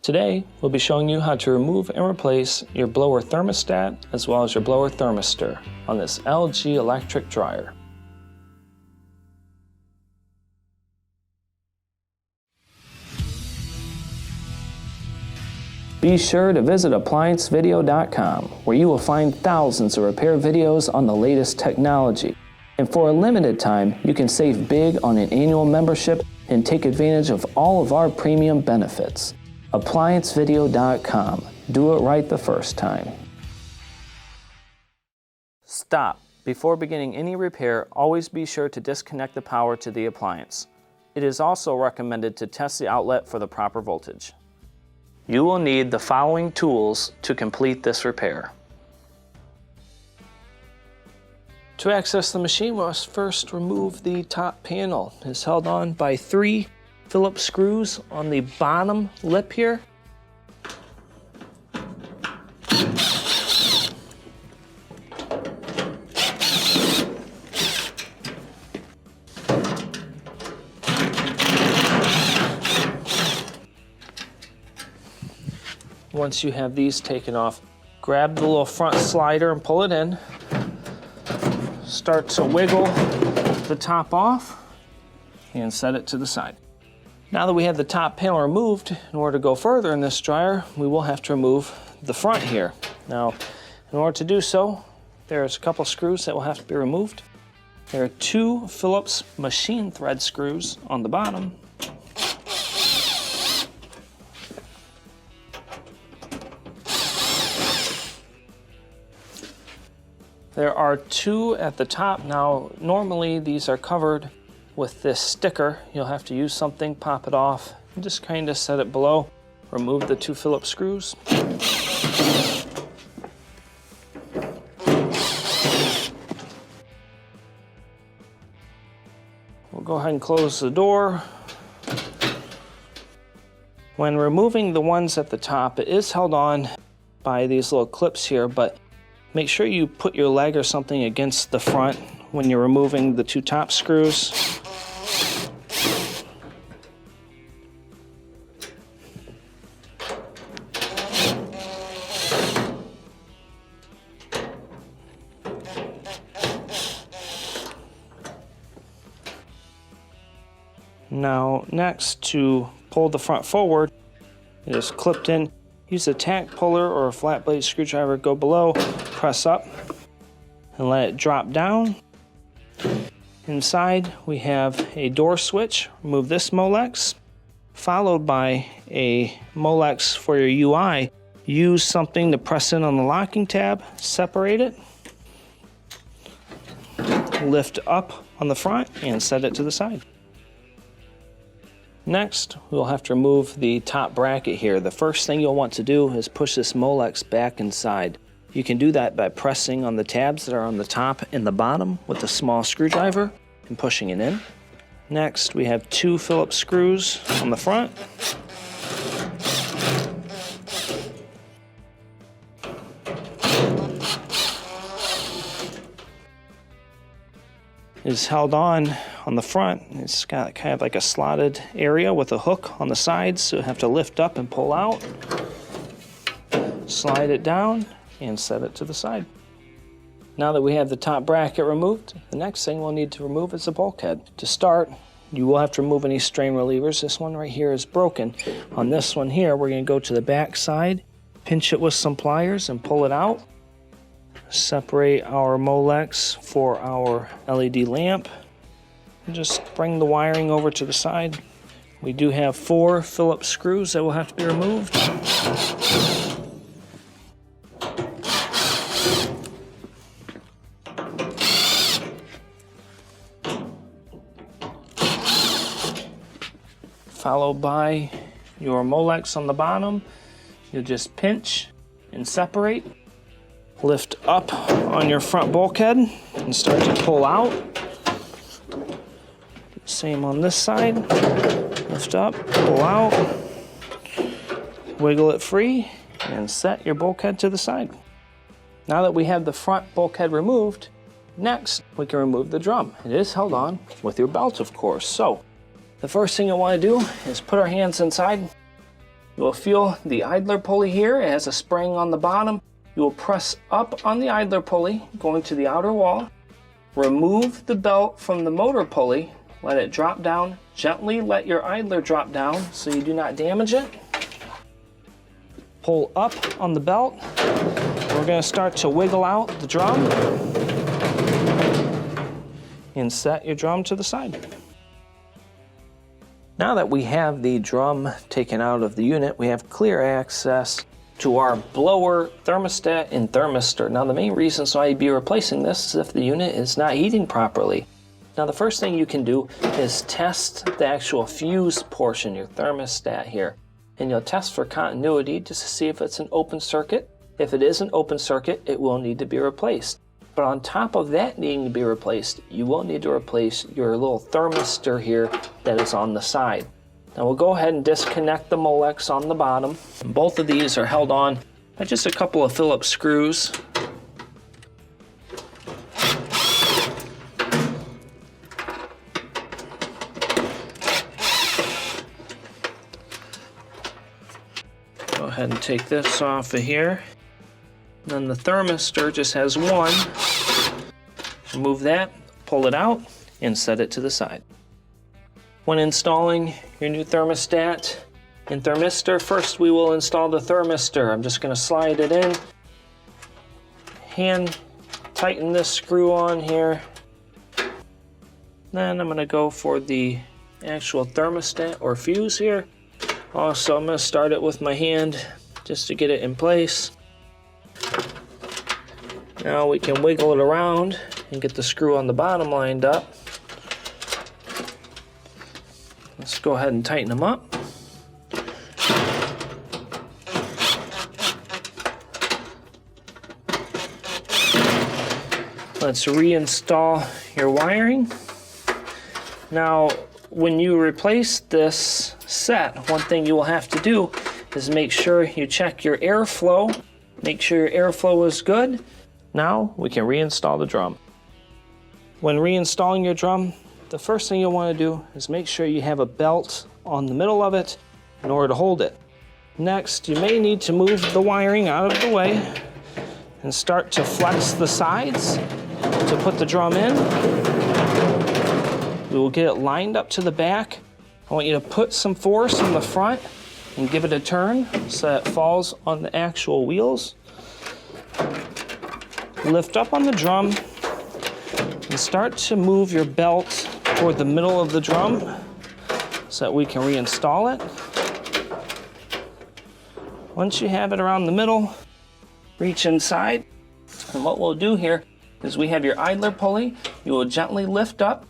Today, we'll be showing you how to remove and replace your blower thermostat as well as your blower thermistor on this LG electric dryer. Be sure to visit ApplianceVideo.com, where you will find thousands of repair videos on the latest technology. And for a limited time, you can save big on an annual membership and take advantage of all of our premium benefits. ApplianceVideo.com. Do it right the first time. Stop. Before beginning any repair, always be sure to disconnect the power to the appliance. It is also recommended to test the outlet for the proper voltage. You will need the following tools to complete this repair. To access the machine, we must first remove the top panel. It's held on by 3 Phillips screws on the bottom lip here. Once you have these taken off, grab the little front slider and pull it in. Start to wiggle the top off and set it to the side. Now that we have the top panel removed, in order to go further in this dryer, we will have to remove the front here. Now, in order to do so, there's a couple screws that will have to be removed. There are 2 Phillips machine thread screws on the bottom. There are 2 at the top. Now, normally these are covered with this sticker. You'll have to use something, pop it off, and just kind of set it below. Remove the 2 Phillips screws. We'll go ahead and close the door. When removing the ones at the top, it is held on by these little clips here, but make sure you put your leg or something against the front when you're removing the 2 top screws. Now, next, to pull the front forward, it is clipped in. Use a tack puller or a flat blade screwdriver, go below, press up, and let it drop down. Inside, we have a door switch. Remove this Molex, followed by a Molex for your UI. Use something to press in on the locking tab, separate it, lift up on the front, and set it to the side. Next, we'll have to remove the top bracket here. The first thing you'll want to do is push this Molex back inside. You can do that by pressing on the tabs that are on the top and the bottom with a small screwdriver and pushing it in. Next, we have 2 Phillips screws on the front. Is held on the front. It's got kind of like a slotted area with a hook on the sides, so you have to lift up and pull out, slide it down, and set it to the side. Now that we have the top bracket removed, the next thing we'll need to remove is the bulkhead. To start, you will have to remove any strain relievers. This one right here is broken. On this one here, we're going to go to the back side, pinch it with some pliers, and pull it out. Separate our Molex for our LED lamp. And just bring the wiring over to the side. We do have 4 Phillips screws that will have to be removed. Followed by your Molex on the bottom. You'll just pinch and separate. Lift up on your front bulkhead and start to pull out. Same on this side. Lift up, pull out, wiggle it free, and set your bulkhead to the side. Now that we have the front bulkhead removed, next we can remove the drum. It is held on with your belt, of course. So the first thing I want to do is put our hands inside You will feel the idler pulley here. It has a spring on the bottom. You will press up on the idler pulley, going to the outer wall. Remove the belt from the motor pulley. Let it drop down. Gently let your idler drop down so you do not damage it. Pull up on the belt. We're going to start to wiggle out the drum and set your drum to the side. Now that we have the drum taken out of the unit, we have clear access to our blower thermostat and thermistor. Now the main reasons why you'd be replacing this is if the unit is not heating properly. Now the first thing you can do is test the actual fuse portion, your thermostat here. And you'll test for continuity just to see if it's an open circuit. If it is an open circuit, it will need to be replaced. But on top of that needing to be replaced, you will need to replace your little thermistor here that is on the side. Now we'll go ahead and disconnect the Molex on the bottom. Both of these are held on by just a couple of Phillips screws. Go ahead and take this off of here. And then the thermistor just has one. Remove that, pull it out, and set it to the side. When installing your new thermostat and thermistor, first we will install the thermistor. I'm just going to slide it in. Hand tighten this screw on here. Then I'm going to go for the actual thermostat or fuse here. Also, I'm going to start it with my hand just to get it in place. Now we can wiggle it around and get the screw on the bottom lined up. Let's go ahead and tighten them up. Let's reinstall your wiring. Now, when you replace this set, one thing you will have to do is make sure you check your airflow. Make sure your airflow is good. Now we can reinstall the drum. When reinstalling your drum, the first thing you'll want to do is make sure you have a belt on the middle of it in order to hold it. Next, you may need to move the wiring out of the way and start to flex the sides to put the drum in. We will get it lined up to the back. I want you to put some force in the front and give it a turn so that it falls on the actual wheels. Lift up on the drum and start to move your belt toward the middle of the drum so that we can reinstall it. Once you have it around the middle, reach inside. And what we'll do here is we have your idler pulley. You will gently lift up.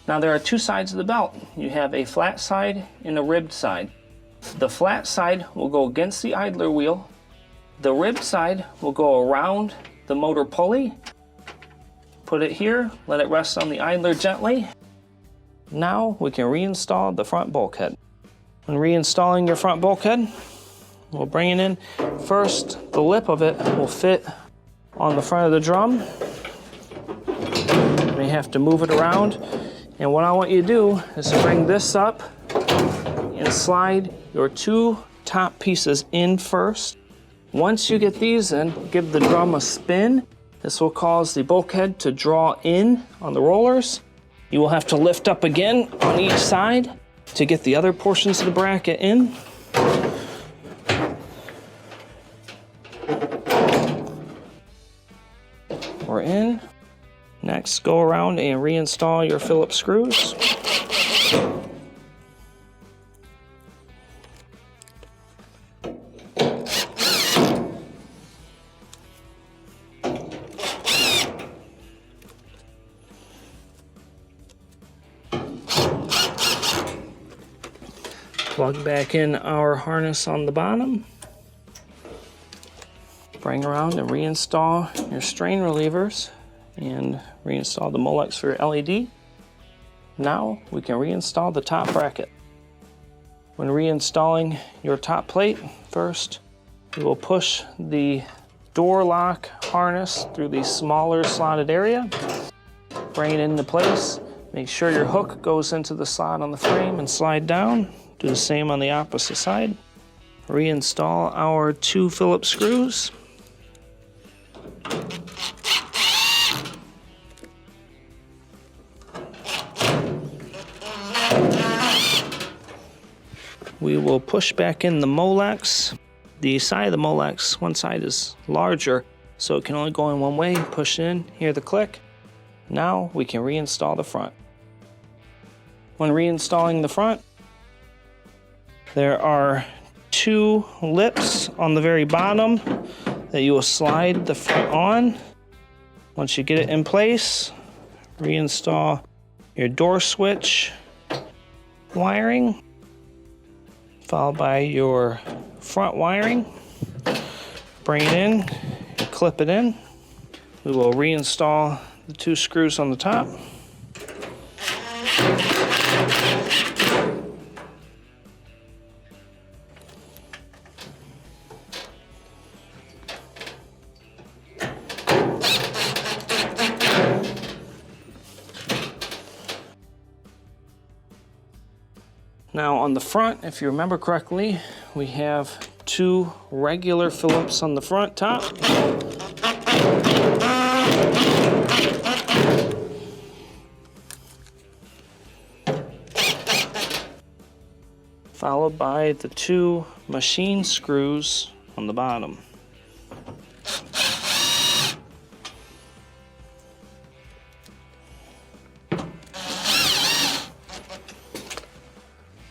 Now there are two sides of the belt. You have a flat side and a ribbed side. The flat side will go against the idler wheel. The ribbed side will go around the motor pulley. Put it here, let it rest on the idler gently. Now we can reinstall the front bulkhead. When reinstalling your front bulkhead, we'll bring it in. First, the lip of it will fit on the front of the drum. You may have to move it around. And what I want you to do is to bring this up and slide your two top pieces in first. Once you get these in, give the drum a spin. This will cause the bulkhead to draw in on the rollers. You will have to lift up again on each side to get the other portions of the bracket in. We're in. Next, go around and reinstall your Phillips screws. Plug back in our harness on the bottom. Bring around and reinstall your strain relievers and reinstall the Molex for your LED. Now we can reinstall the top bracket. When reinstalling your top plate, first we will push the door lock harness through the smaller slotted area. Bring it into place. Make sure your hook goes into the slot on the frame and slide down. Do the same on the opposite side. reinstall our 2 Phillips screws. We will push back in the Molex. The side of the Molex, one side is larger, so it can only go in one way. Push in, hear the click. Now we can reinstall the front. When reinstalling the front, there are 2 lips on the very bottom that you will slide the front on. Once you get it in place, reinstall your door switch wiring, followed by your front wiring. Bring it in and clip it in. We will reinstall the 2 screws on the top. Now on the front, if you remember correctly, we have 2 regular Phillips on the front top. Followed by the 2 machine screws on the bottom.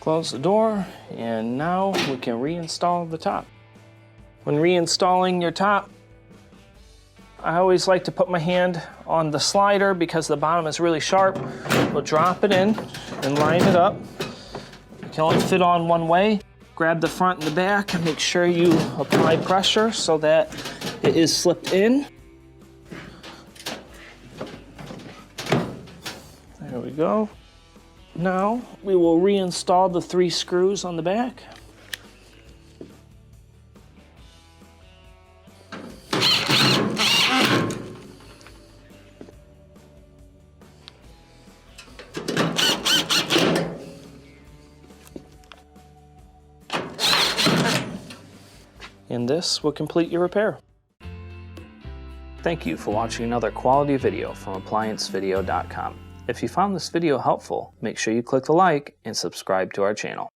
Close the door, and now we can reinstall the top. When reinstalling your top, I always like to put my hand on the slider because the bottom is really sharp. We'll drop it in and line it up. It can only fit on one way. Grab the front and the back and make sure you apply pressure so that it is slipped in. There we go. Now we will reinstall the 3 screws on the back. And this will complete your repair. Thank you for watching another quality video from ApplianceVideo.com. If you found this video helpful, make sure you click the like and subscribe to our channel.